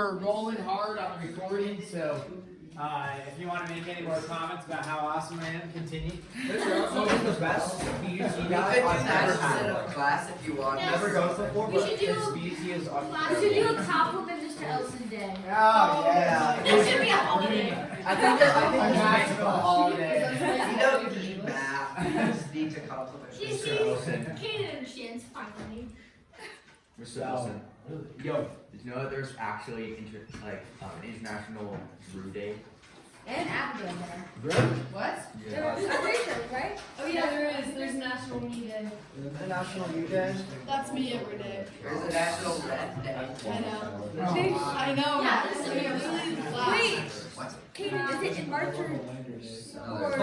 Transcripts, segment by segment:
we're rolling hard on the recording, so if you want to make any more comments about how awesome I am, continue. The best speed guy I've ever had. Class if you want. Yes. Never goes before, We but should do his speed he is We unbelievable. should do a compliment just to Elson Day. Oh, yeah. That should be a holiday. I think A it's national holiday. you don't need math. You just need to compliment She's Mr. Olsen. Kaden understands finally. Mr. Wilson. Yo, did you know that there's actually an international Brew Day? And Abigail there. What? Yeah. I'm pretty sure, right? Oh yeah, there is. There's National Me Day. The National Youth Day? That's me every day. There's a national red day. I know. Oh, I know. Yeah, This this is is really loud. Wait, What? Kaden, is it in March or?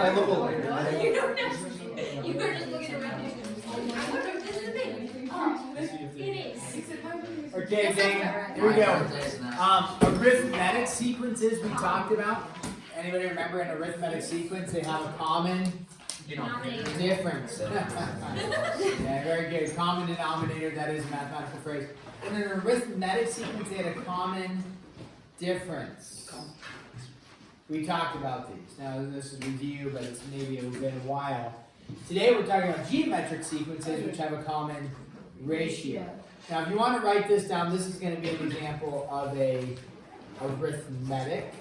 I look later. You don't know. You were just looking around. I wonder if this is a thing. Oh, it is. Okay, gang, here we go. Arithmetic sequences we talked about. Anybody remember an arithmetic sequence? They have a common difference. Yeah, very good. Common denominator, that is a mathematical phrase. In an arithmetic sequence, they had a common difference. We talked about these. Now, this is review, but it's maybe been a while. Today, we're talking about geometric sequences, which have a common ratio. Now, if you want to write this down, this is going to be an example of a arithmetic.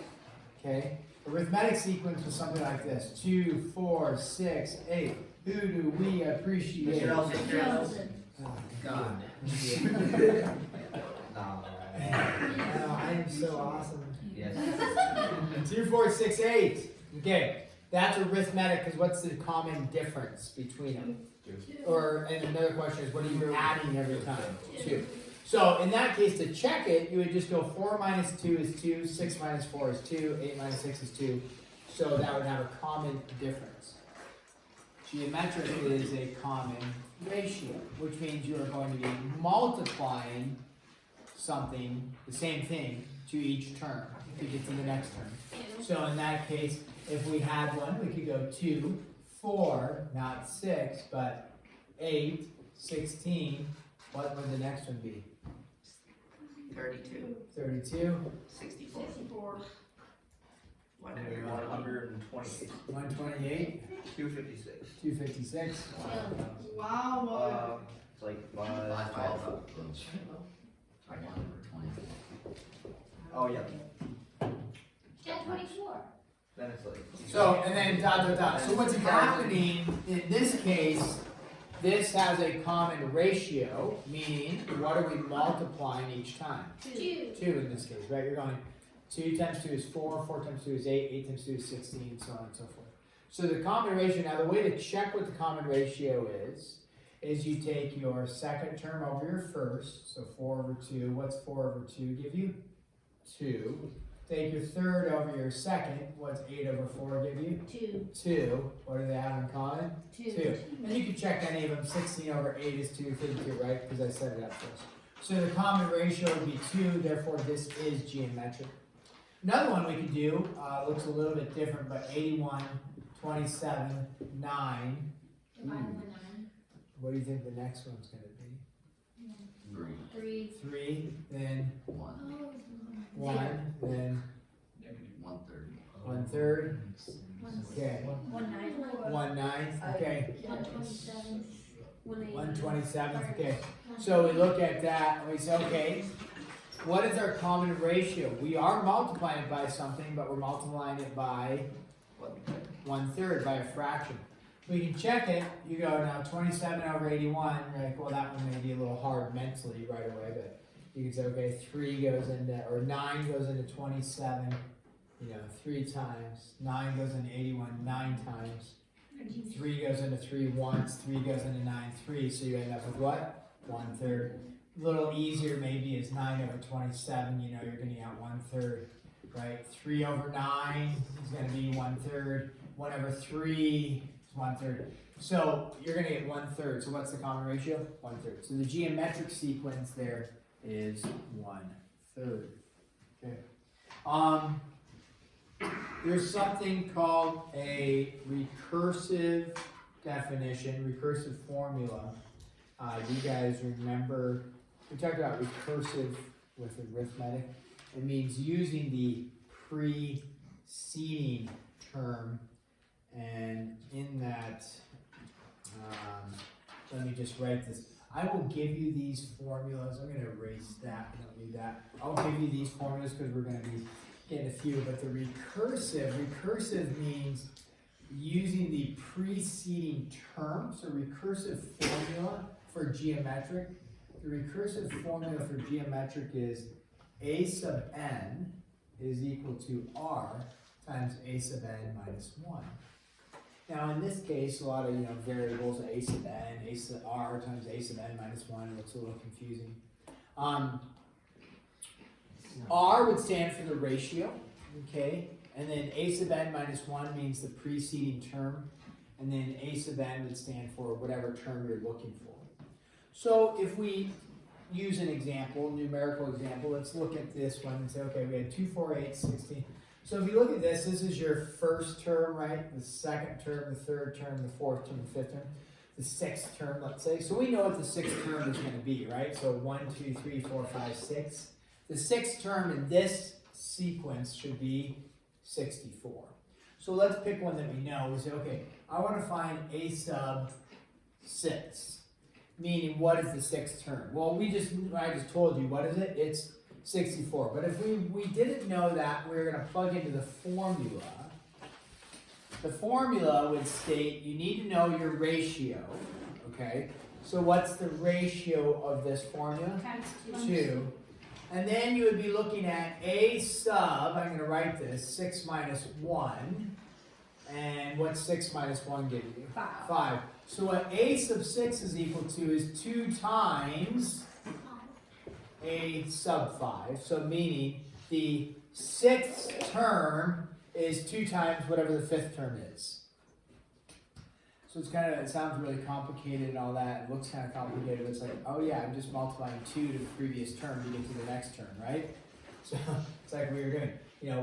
Okay? Arithmetic sequence was something like this: 2, 4, 6, 8. Who do we appreciate? Mr. Olsen. Oh, God. Oh, I am so awesome. Yes. 2, 4, 6, 8. Okay, that's arithmetic because what's the common difference between them? Or, and another question is, what are you adding every time? 2. So in that case, to check it, you would just go 4 minus 2 is 2, 6 minus 4 is 2, 8 minus 6 is 2. So that would have a common difference. Geometric is a common ratio, which means you are going to be multiplying something, the same thing, to each term to get to the next term. So in that case, if we had one, we could go 2, 4, not 6, but 8, 16. What would the next one be? 32. 32. 64. 100. 128. 128. 256. 256. Wow. It's like 512. Oh yeah. 1024. Then it's like. So, and then dot, dot, dot. So what's happening in this case, this has a common ratio, meaning what are we multiplying each time? 2. 2 in this case, right? You're going 2 times 2 is 4, 4 times 2 is 8, 8 times 2 is 16, so on and so forth. So the common ratio, now the way to check what the common ratio is you take your second term over your first, so 4 over 2. What's 4 over 2 give you? 2. Take your third over your second. What's 8 over 4 give you? 2. 2. What do they have in common? 2. And you can check any of them. 16 over 8 is 252, right? Because I set it up first. So the common ratio would be 2, therefore this is geometric. Another one we could do, looks a little bit different, but 81, 27, 9. Divide by 9. What do you think the next one's going to be? 3. 3, then 1. 1, then 1/3. Okay. 1 9. Okay. 127. 127. Okay. So we look at that and we say, okay, what is our common ratio? We are multiplying it by something, but we're multiplying it by 1/3, by a fraction. We can check it. You go now 27 over 81. You're like, well, that one may be a little hard mentally right away, but you can say, okay, 3 goes into, or 9 goes into 27, 3 times. 9 goes into 81 9 times. 3 goes into 3 once. 3 goes into 9 3. So you end up with what? 1/3. A little easier maybe is 9 over 27. You're going to get 1/3, right? 3 over 9 is going to be 1/3. 1 over 3 is 1/3. So you're going to get 1/3. So what's the common ratio? 1/3. So the geometric sequence there is 1/3. Okay. There's something called a recursive definition, recursive formula. Do you guys remember? We talked about recursive with arithmetic. It means using the preceding term, and in that, let me just write this. I will give you these formulas. I'm going to erase that. I don't need that. I'll give you these formulas because we're going to be getting a few. But the recursive means using the preceding term. So recursive formula for geometric. The recursive formula for geometric is a sub n is equal to r times a sub n minus 1. Now in this case, a lot of variables, a sub n, a sub r times a sub n minus 1, it looks a little confusing. R would stand for the ratio, okay? And then a sub n minus 1 means the preceding term, and then a sub n would stand for whatever term you're looking for. So if we use an example, numerical example, let's look at this one and say, okay, we had 2, 4, 8, 16. So if you look at this, this is your first term, right? The second term, the third term, the fourth term, the fifth term, the sixth term, let's say. So we know what the sixth term is going to be, right? So 1, 2, 3, 4, 5, 6. The sixth term in this sequence should be 64. So let's pick one that we know. We say, okay, I want to find a sub 6. Meaning, what is the sixth term? Well, I just told you, what is it? It's 64. But if we didn't know that, we're going to plug into the formula. The formula would state you need to know your ratio, okay? So what's the ratio of this formula? Times 2. And then you would be looking at a sub, I'm going to write this, 6 minus 1. And what's 6 minus 1 give you? 5. So what a sub 6 is equal to is 2 times a sub 5. So meaning the sixth term is 2 times whatever the fifth term is. So it sounds really complicated and all that. It looks kind of complicated. It's like, oh yeah, I'm just multiplying 2 to the previous term to get to the next term, right? So it's like we were doing.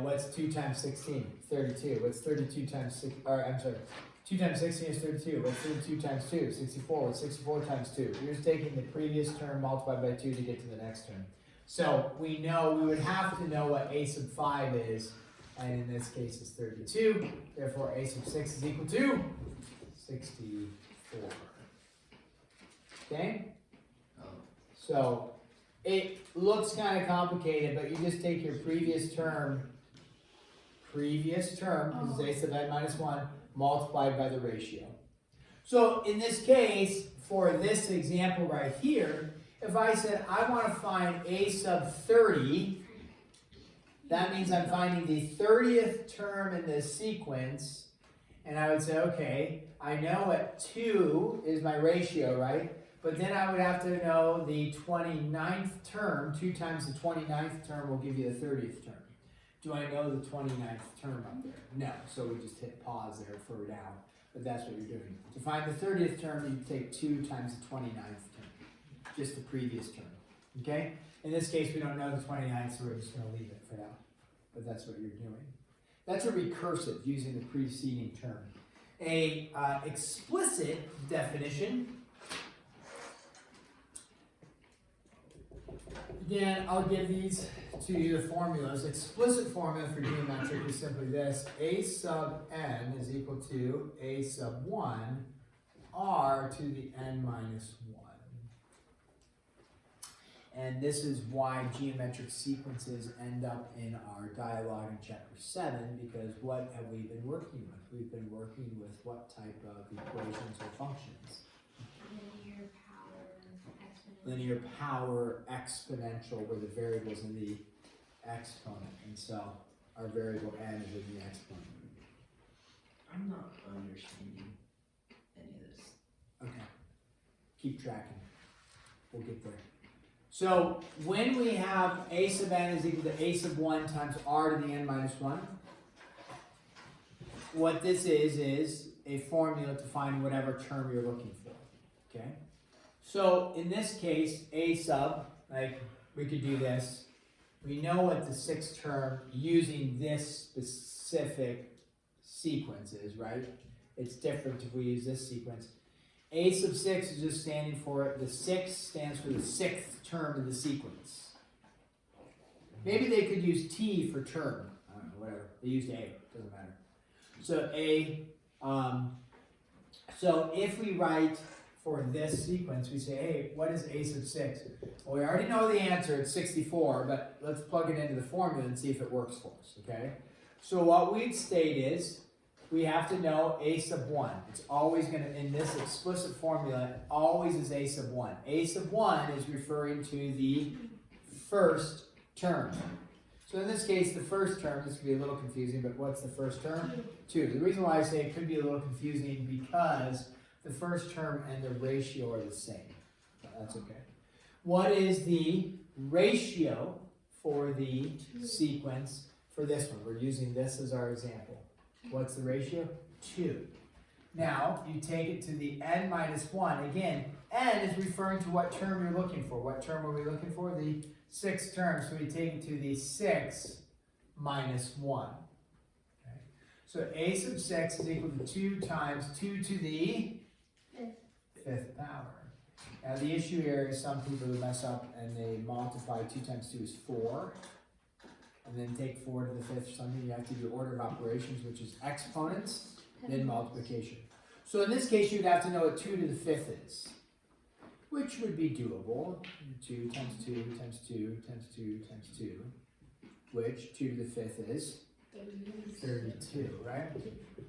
What's 2 times 16? 32. What's 32 times 6? Or I'm sorry, 2 times 16 is 32. What's 32 times 2? 64. What's 64 times 2? You're just taking the previous term multiplied by 2 to get to the next term. So we would have to know what a sub 5 is, and in this case it's 32. Therefore a sub 6 is equal to 64. Okay? So it looks kind of complicated, but you just take your previous term, because it's a sub n minus 1, multiplied by the ratio. So in this case, for this example right here, if I said I want to find a sub 30, that means I'm finding the 30th term in this sequence, and I would say, okay, I know what 2 is my ratio, right? But then I would have to know the 29th term. 2 times the 29th term will give you the 30th term. Do I know the 29th term up there? No, so we just hit pause there for now, but that's what you're doing. To find the 30th term, you take 2 times the 29th term, just the previous term, okay? In this case, we don't know the 29th, so we're just going to leave it for now, but that's what you're doing. That's a recursive, using the preceding term. A explicit definition, again, I'll give these to you, the formulas. Explicit formula for geometric is simply this. A sub n is equal to a sub 1 r to the n minus 1. And this is why geometric sequences end up in our dialogue in chapter 7, because what have we been working with? We've been working with what type of equations or functions? Linear power exponential, where the variable's in the exponent, and so our variable n is in the exponent. I'm not understanding any of this. Okay, keep tracking. We'll get there. So when we have a sub n is equal to a sub 1 times r to the n minus 1, what this is a formula to find whatever term you're looking for. Okay. So in this case, a sub, like we could do this. We know what the sixth term using this specific sequence is, right? It's different if we use this sequence. A sub 6 is just standing for, the 6 stands for the sixth term of the sequence. Maybe they could use T for term. I don't know, whatever. They used A, doesn't matter. So A, so if we write for this sequence, we say, hey, what is A sub 6? Well, we already know the answer, it's 64, but let's plug it into the formula and see if it works for us, okay? So what we'd state is, we have to know A sub 1. It's always going to, in this explicit formula, it always is A sub 1. A sub 1 is referring to the first term. So in this case, the first term, this could be a little confusing, but what's the first term? 2. The reason why I say it could be a little confusing because the first term and the ratio are the same. That's okay. What is the ratio for the sequence for this one? We're using this as our example. What's the ratio? 2. Now, you take it to the n minus 1. Again, n is referring to what term you're looking for. What term are we looking for? The 6th term. So we take it to the 6 minus 1. Okay. So a sub 6 is equal to 2 times 2 to the 5th power. Now the issue here is some people who mess up and they multiply 2 times 2 is 4. And then take 4 to the 5th or something. You have to do order of operations, which is exponents, then multiplication. So in this case, you'd have to know what 2 to the 5th is, which would be doable. 2 times 2 times 2 times 2 times 2, which 2 to the 5th is 32, right?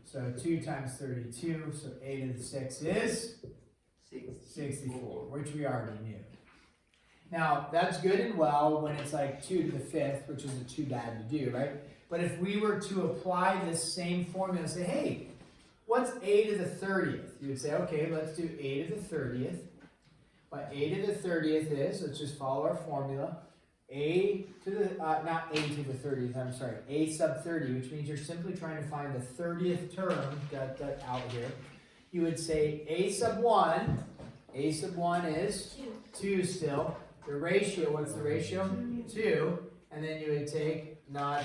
So 2 times 32, so a to the 6 is 64, which we already knew. Now, that's good and well when it's like 2 to the 5th, which isn't too bad to do, right? But if we were to apply this same formula and say, hey, what's a to the 30th? You would say, okay, let's do a to the 30th. What a to the 30th is, let's just follow our formula. A to the, not a to the 30th, I'm sorry, a sub 30, which means you're simply trying to find the 30th term, that out here. You would say a sub 1 is 2 still. The ratio, what's the ratio? 2, and then you would take not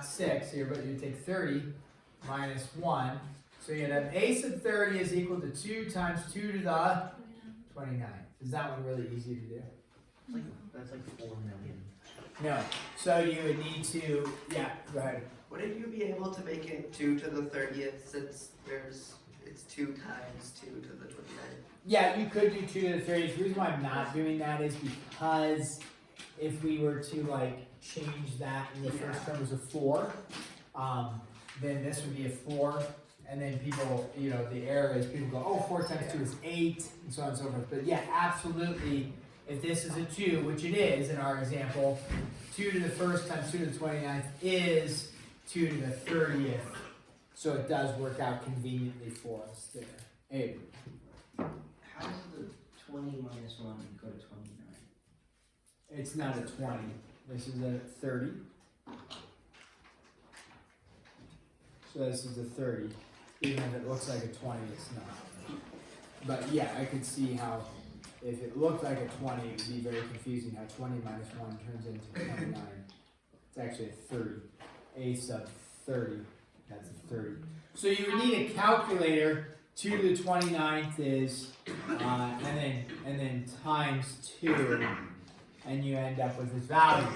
6 here, but you would take 30 minus 1. So you'd have a sub 30 is equal to 2 times 2 to the 29. Is that one really easy to do? That's like 4 million. No. So you would need to, yeah, go ahead. Wouldn't you be able to make it 2 to the 30th since it's 2 times 2 to the 29th? Yeah, you could do 2 to the 30th. The reason why I'm not doing that is because if we were to like change that in the first term as a 4, then this would be a 4. And then people, you know, the error is people go, oh, 4 times 2 is 8, and so on and so forth. But yeah, absolutely, if this is a 2, which it is in our example, 2 to the 1st times 2 to the 29th is 2 to the 30th. So it does work out conveniently for us there. Hey. How does the 20 minus 1 go to 29? It's not a 20. This is a 30. So this is a 30. Even if it looks like a 20, it's not. But yeah, I could see how if it looked like a 20, it would be very confusing how 20 minus 1 turns into 29. It's actually a 30. A sub 30. That's a 30. So you would need a calculator. 2 to the 29th is, and then times 2, and you end up with this value.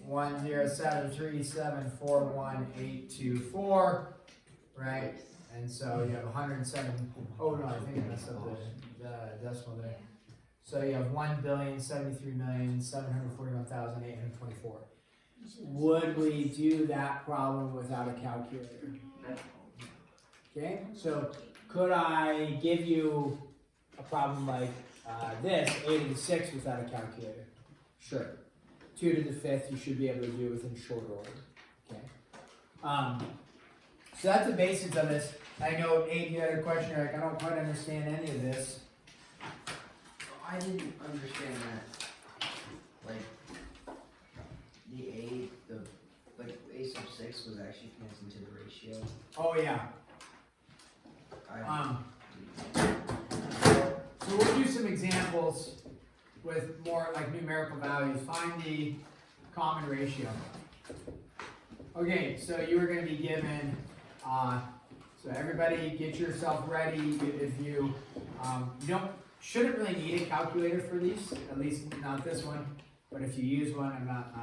1073741 right? And so you have 107. Oh no, I think I messed up the decimal there. So you have 1,073,741,824. Would we do that problem without a calculator? Okay, so could I give you a problem like this, a to the 6th without a calculator? Sure. 2 to the 5th, you should be able to do within short order. Okay. So that's the basics of this. I know, Nate, you had a question. You're like, I don't quite understand any of this. I didn't understand that. Like a sub 6 was actually connected to the ratio. Oh yeah. I So we'll do some examples with more like numerical values. Find the common ratio. Okay, so you are going to be given, so everybody get yourself ready. If you, Shouldn't really need a calculator for these, at least not this one, but if you use one, I'm not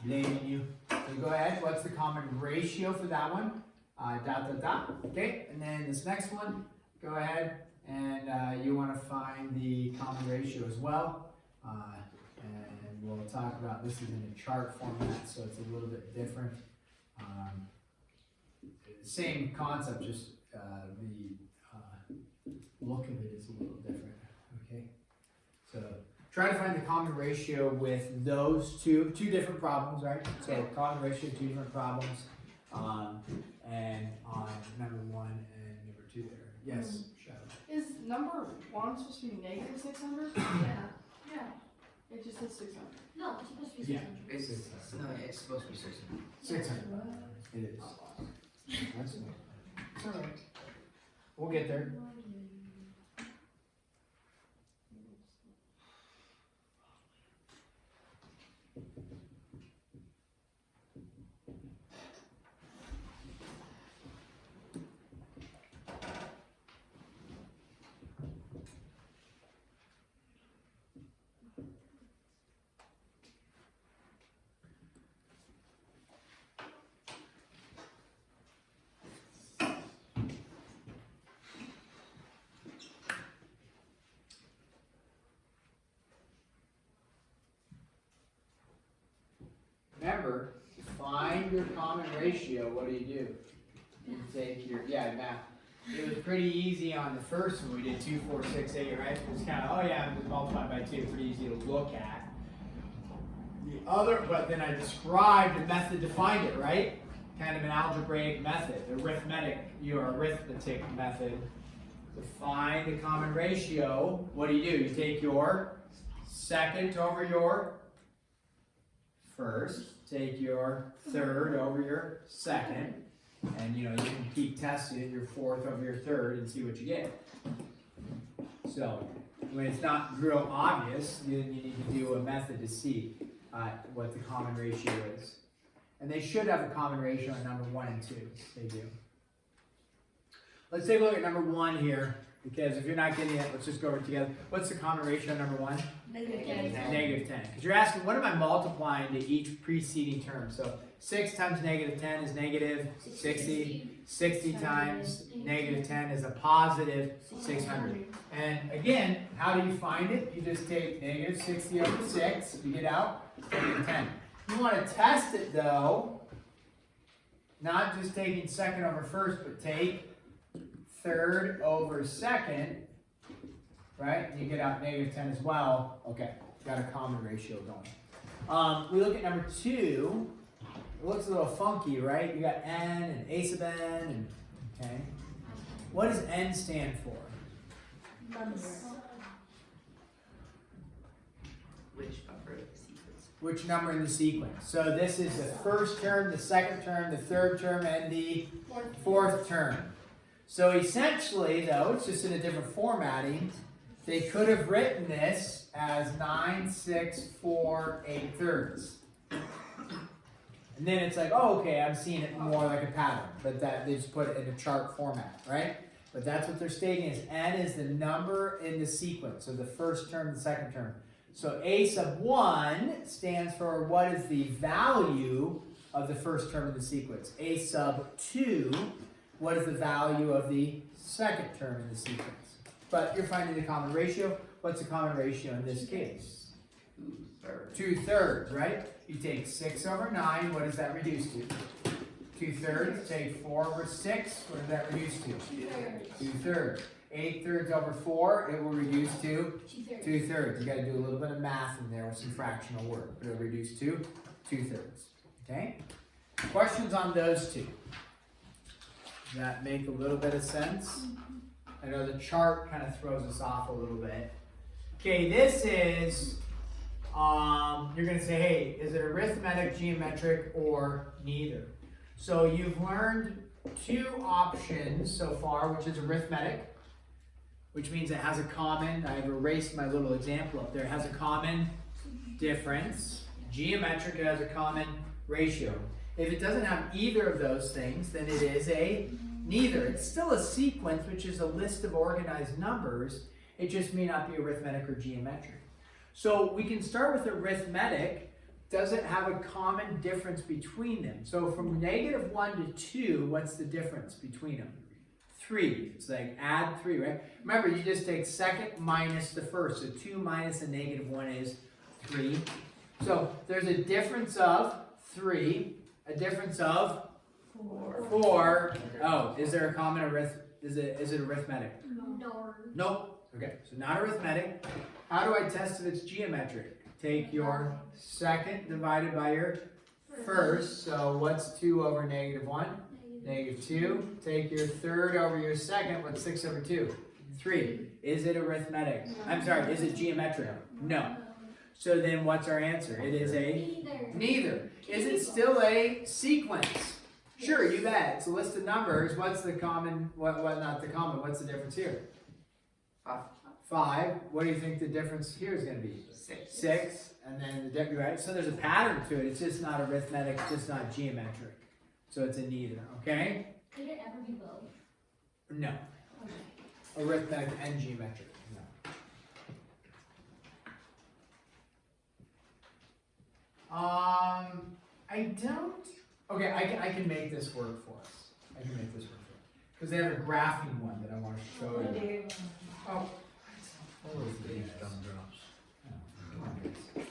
blaming you. So go ahead, what's the common ratio for that one? Okay, and then this next one, go ahead, and you want to find the common ratio as well. And we'll talk about, this is in a chart format, so it's a little bit different. Same concept, just the look of it is a little different, okay? So try to find the common ratio with those two different problems, right? So common ratio, two different problems, and on number 1 and number 2 there. Yes, Shadow. Is number 1 supposed to be negative 600? Yeah. It just says 600. No, it's supposed to be Yeah. 600. It's, 600. no, it's supposed to be 600. 600. It is. That's it. It's all right. We'll get there. Remember, find your common ratio. What do? You take your, math. It was pretty easy on the first one. We did 2, 4, 6, 8, right? It was kind of, oh yeah, just multiply by 2. Pretty easy to look at. The other, but then I described a method to find it, right? Kind of an algebraic method, arithmetic method. To find the common ratio, what do? You take your second over your first, take your third over your second, and you can keep testing it, your fourth over your third, and see what you get. So when it's not real obvious, then you need to do a method to see what the common ratio is. And they should have a common ratio on number 1 and 2. They do. Let's take a look at number 1 here, because if you're not getting it, let's just go over it together. What's the common ratio on number 1? Negative 10. Negative 10. Because you're asking, what am I multiplying to each preceding term? So 6 times negative 10 is negative 60. 60 times negative 10 is a positive 600. And again, how do you find it? You just take negative 60 over 6, you get out negative 10. You want to test it though, not just taking second over first, but take third over second, right? And you get out negative 10 as well. Okay, got a common ratio going. We look at number 2. It looks a little funky, right? You got n and a sub n, and okay. What does n stand for? Number. Which number of the sequence? Which number in the sequence? So this is the first term, the second term, the third term, and the fourth term. So essentially, though, it's just in a different formatting. They could have written this as 9, 6, 4, 8 thirds. And then it's like, oh, okay, I'm seeing it more like a pattern, but that they just put it in a chart format, right? But that's what they're stating is n is the number in the sequence, so the first term, the second term. So a sub 1 stands for what is the value of the first term in the sequence. A sub 2, what is the value of the second term in the sequence. But you're finding the common ratio. What's the common ratio in this case? 2/3, right? You take 6 over 9, what does that reduce to? 2/3, take 4 over 6, what does that reduce to? 2/3. 8/3 over 4, it will reduce to 2/3. You got to do a little bit of math in there with some fractional work, but it'll reduce to 2/3. Okay? Questions on those two? Does that make a little bit of sense? I know the chart kind of throws us off a little bit. Okay, this is, you're going to say, hey, is it arithmetic, geometric, or neither? So you've learned 2 options so far, which is arithmetic, which means it has a common, I've erased my little example up there, it has a common difference. Geometric, it has a common ratio. If it doesn't have either of those things, then it is a neither. It's still a sequence, which is a list of organized numbers. It just may not be arithmetic or geometric. So we can start with arithmetic. Does it have a common difference between them? So from -1 to 2, what's the difference between them? 3. It's like add 3, right? Remember, you just take second minus the first. So 2 minus a -1 is 3. So there's a difference of 3, a difference of 4. Oh, is there a common is it arithmetic? No. Nope. Okay, so not arithmetic. How do I test if it's geometric? Take your second divided by your first. So what's 2 over -1? -2. Take your third over your second. What's 6 over 2? 3. Is it arithmetic? I'm sorry, is it geometric? No. So then what's our answer? It is a neither. Is it still a sequence? Sure, you bet. It's a list of numbers. What's the common, what not the common? What's the difference here? 5. What do you think the difference here is going to be? 6. And then the right? So there's a pattern to it. It's just not arithmetic, it's just not geometric. So it's a neither, okay? Could it ever be both? No. Arithmetic and geometric, no. I don't. Okay, I can make this work for us. I can make this work for us. Because they have a graphing one that I want to show you. Oh. What was this? Gumdrops. Oh, come on, guys.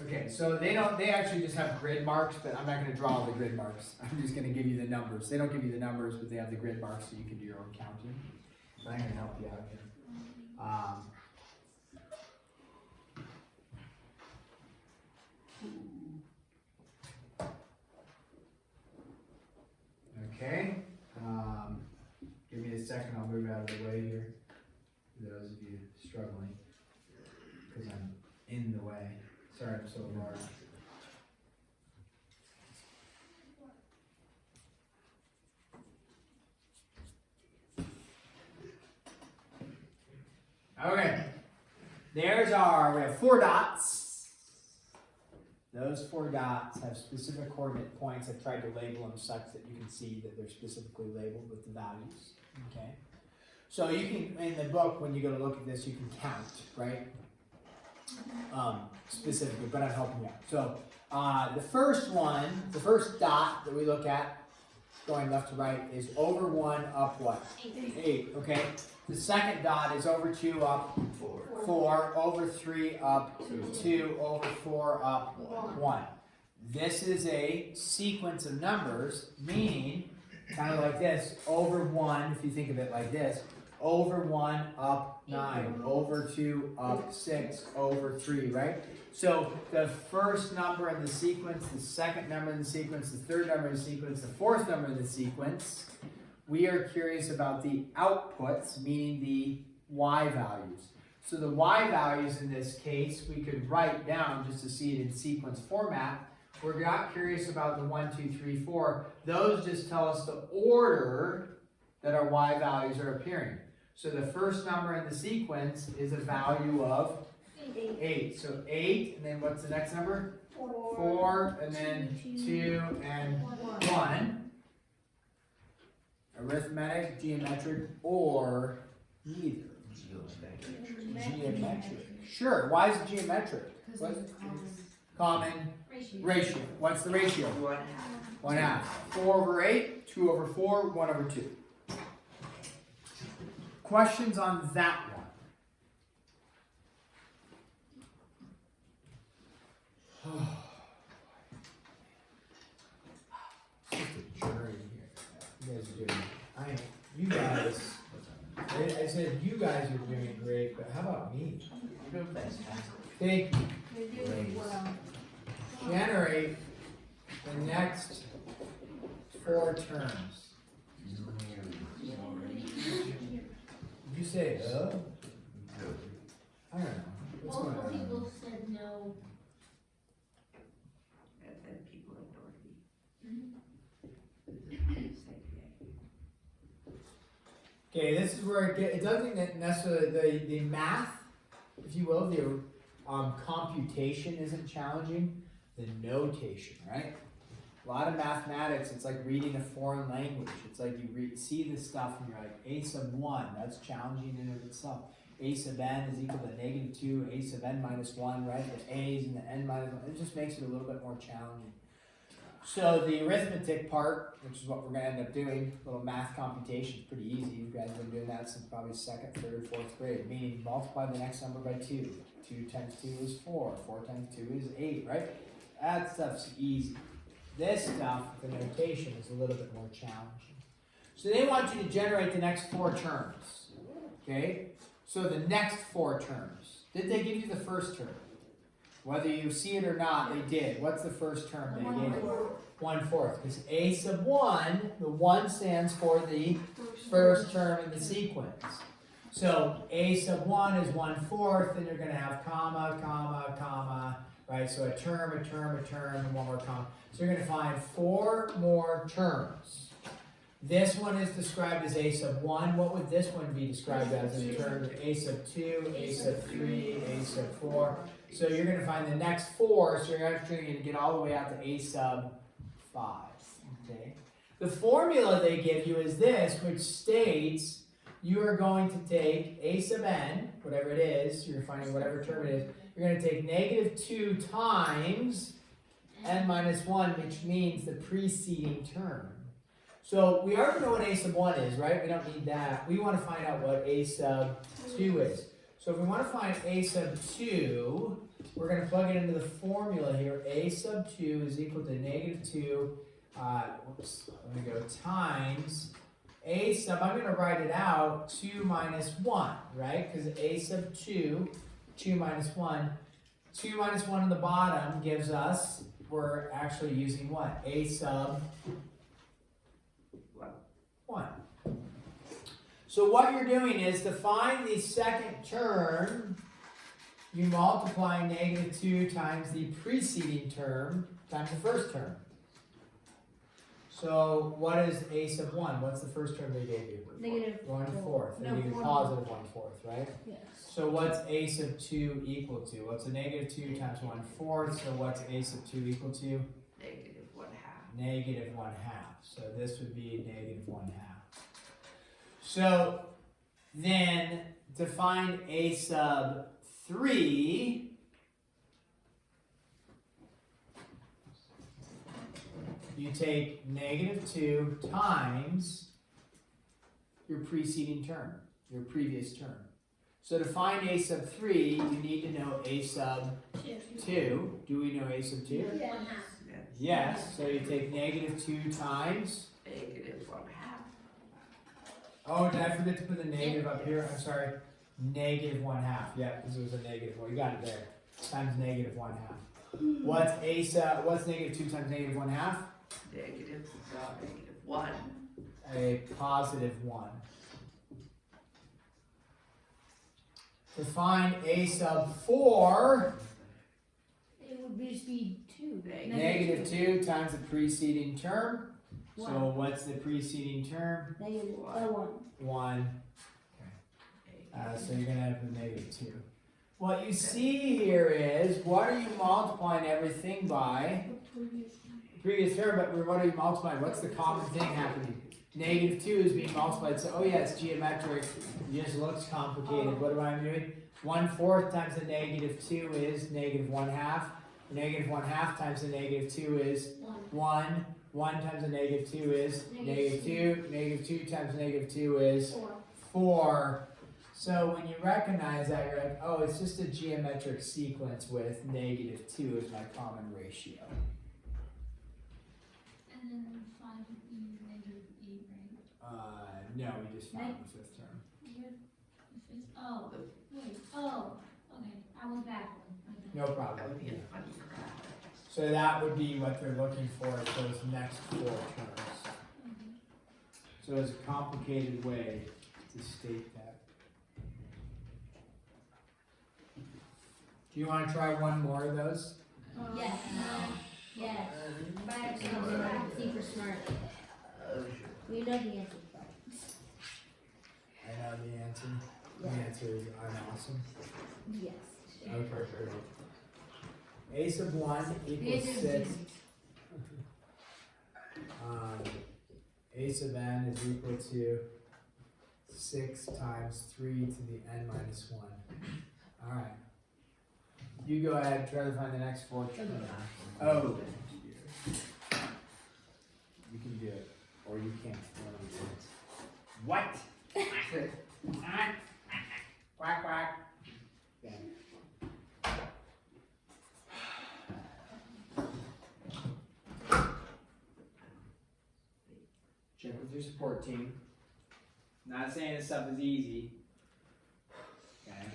Okay, so they actually just have grid marks, but I'm not going to draw the grid marks. I'm just going to give you the numbers. They don't give you the numbers, but they have the grid marks so you can do your own counting. So I'm going to help you out here. Okay, give me a second, I'll move out of the way here, for those of you struggling, because I'm in the way. Sorry, I'm so large. Okay, we have 4 dots. Those 4 dots have specific coordinate points. I've tried to label them such that you can see that they're specifically labeled with the values, okay? So you can, in the book, when you go to look at this, you can count, right? Specifically, but I'm helping you out. So the first one, the first dot that we look at, going left to right, is over 1 up what? 8, okay? The second dot is over 2 up 4, over 3 up 2, over 4 up 1. This is a sequence of numbers, meaning, kind of like this, over 1, if you think of it like this, over 1 up 9, over 2 up 6, over 3, right? So the first number in the sequence, the second number in the sequence, the third number in the sequence, the fourth number in the sequence, we are curious about the outputs, meaning the y values. So the y values in this case, we could write down just to see it in sequence format. We're not curious about the 1, 2, 3, 4. Those just tell us the order that our y values are appearing. So the first number in the sequence is a value of 8. So 8, and then what's the next number? 4, and then 2, and 1. Arithmetic, geometric, or neither. Geometric. Sure. Why is it geometric? What? Common ratio. What's the ratio? 1/2. 4 over 8, 2 over 4, 1 over 2. Questions on that one? It's just a journey here. You guys are doing. You guys. I said you guys are doing great, but how about me? You're doing fantastic. Thank you. Generate the next 4 terms. Did you say I don't know. What's going Multiple on? people said no. And then people ignored me. Okay, this is where it doesn't necessarily, the math, if you will, the computation isn't challenging, the notation, right? A lot of mathematics, it's like reading a foreign language. It's like you see this stuff and you're like, a sub 1, that's challenging in and of itself. A sub n is equal to -2, a sub n minus 1, right? The a's and the n minus 1, it just makes it a little bit more challenging. So the arithmetic part, which is what we're gonna end up doing, little math computation, is pretty easy. You guys have been doing that since probably 2nd, 3rd, 4th grade. Meaning multiply the next number by 2. 2 times 2 is 4. 4 times 2 is 8, right? That stuff's easy. This stuff, the notation, is a little bit more challenging. So they want you to generate the next 4 terms. Okay? So the next 4 terms. Did they give you the first term? Whether you see it or not, they did. What's the first term they gave you? 1/4. Because a sub 1, the 1 stands for the first term in the sequence. So a sub 1 is 1/4, then you're going to have comma, comma, comma, right? So a term, and one more comma. So you're going to find 4 more terms. This one is described as a sub 1. What would this one be described as in terms of a sub 2, a sub 3, a sub 4? So you're going to find the next 4, so you're actually going to get all the way out to a sub 5. Okay. The formula they give you is this, which states you are going to take a sub n, whatever it is, you're finding whatever term it is, you're going to take -2 times n minus 1, which means the preceding term. So we already know what a sub 1 is, right? We don't need that. We want to find out what a sub 2 is. So if we want to find a sub 2, we're going to plug it into the formula here. A sub 2 is equal to -2, let me go, times a sub, I'm going to write it out, 2 minus 1, right? Because a sub 2, 2 minus 1, 2 minus 1 on the bottom gives us, we're actually using what? A sub 1. So what you're doing is to find the second term, you multiply -2 times the preceding term times the first term. So what is a sub 1? What's the first term they gave you? -1/4. They gave you +1/4, right? Yes. So what's a sub 2 equal to? What's a -2 times 1/4? So what's a sub 2 equal to? -1/2. -1/2. So this would be -1/2. So then to find a sub 3, you take -2 times your preceding term, your previous term. So to find a sub 3, you need to know a sub 2. Do we know a sub 2? Yes. Yes. So you take -2 times. -1/2. Oh, did I forget to put the negative up here? I'm sorry. -1/2. Yeah, because it was a negative. Well, you got it there. Times -1/2. What's -2 times -1/2? -1. A +1. To find a sub 4, It would just be 2. -2 times the preceding term. So what's the preceding term? -1. 1. So you're going to have the -2. What you see here is, what are you multiplying everything by? Previous term, but what are you multiplying? What's the common thing happening? -2 is being multiplied. So, oh yeah, it's geometric. It just looks complicated. What am I doing? 1/4 times the -2 is -1/2. -1/2 times the -2 is 1. 1 times the -2 is -2. -2 times -2 is 4. So when you recognize that, you're like, oh, it's just a geometric sequence with -2 as my common ratio. And then 5 would be -8, right? No, we just found the fifth term. Oh, wait, oh, okay, I was backward. Okay. No That problem. would be a funny graph. So that would be what they're looking for, is those next 4 terms. Okay. So it's a complicated way to state that. Do you want to try one more of those? Yes. Yes. But super smart. We know the answer. I know the answer. The answer is I'm awesome. Yes. Okay, great. A sub 1 The equals answer is 6. easy. A sub n is equal to 6 times 3 to the n minus 1. Alright. You go ahead and try to find the next fortune. Oh. You can do it. Or you can't. What? Quack quack. Okay. Check with your support team. Not saying this stuff is easy. Okay.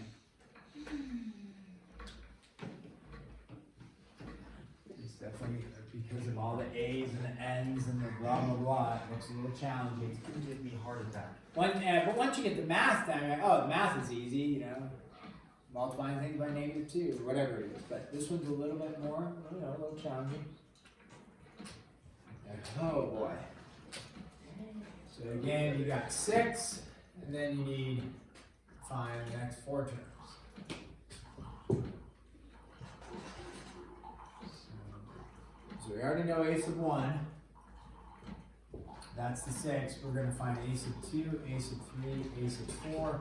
It's definitely because of all the A's and the N's and the blah blah blah. It looks a little challenging. It's gonna give me a heart attack. But once you get the math down, you're like, oh, the math is easy, you know, multiplying things by -2 or whatever it is. But this one's a little bit more, you know, a little challenging. Oh boy. So again, you got 6, and then you need to find the next 4 terms. So we already know a sub 1. That's the 6. We're going to find a sub 2, a sub 3, a sub 4,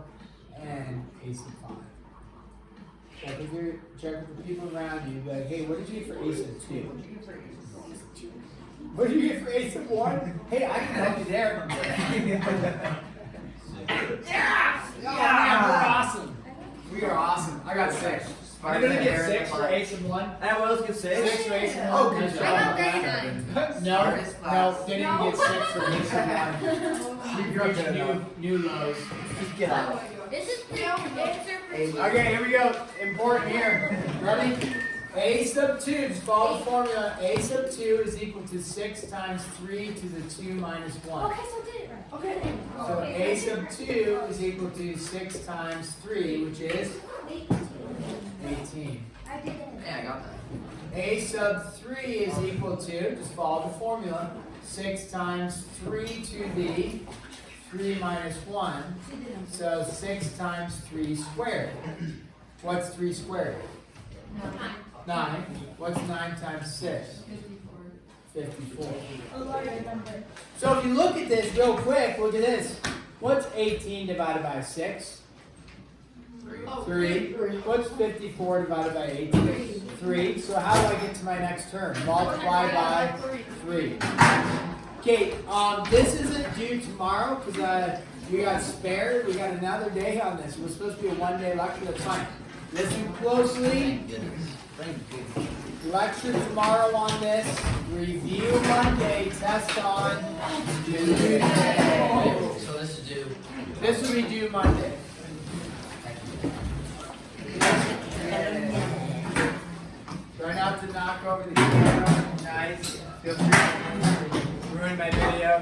and a sub 5. Check with the people around you. Be like, hey, what did you get for a sub 2? What did you get for a sub 1? Hey, I can help you there. Yeah! Yeah, we're awesome. We are awesome. I got 6. You're gonna get 6 for a sub 1. And what else can say? 6 for a sub 1. Oh, good Good job. job. No, didn't even get 6 for a sub 1. You've reached new lows. Just get out. This is the answer for Okay, here we go. Important here. Ready? A sub 2, just follow the formula. A sub 2 is equal to 6 times 3 to the 2 minus 1. Okay, so I did it right. Okay. So A sub 2 is equal to 6 times 3, which is 18. I did it. Yeah, I got that. A sub 3 is equal to, just follow the formula, 6 times 3 to the 3 minus 1. So 6 times 3 squared. What's 3 squared? 9. What's 9 times 6? 54. A larger number. So if you look at this real quick, look at this. What's 18 divided by 6? 3. What's 54 divided by 18? 3. So how do I get to my next term? Multiply by 3. Okay, this isn't due tomorrow because we got spared. We got another day on this. It was supposed to be a one-day lecture. That's fine. Listen closely. Lecture tomorrow on this. Review Monday. Test on Tuesday. So this is due. This will be due Monday. Try not to knock over the camera. Nice. Feel free to ruin my video.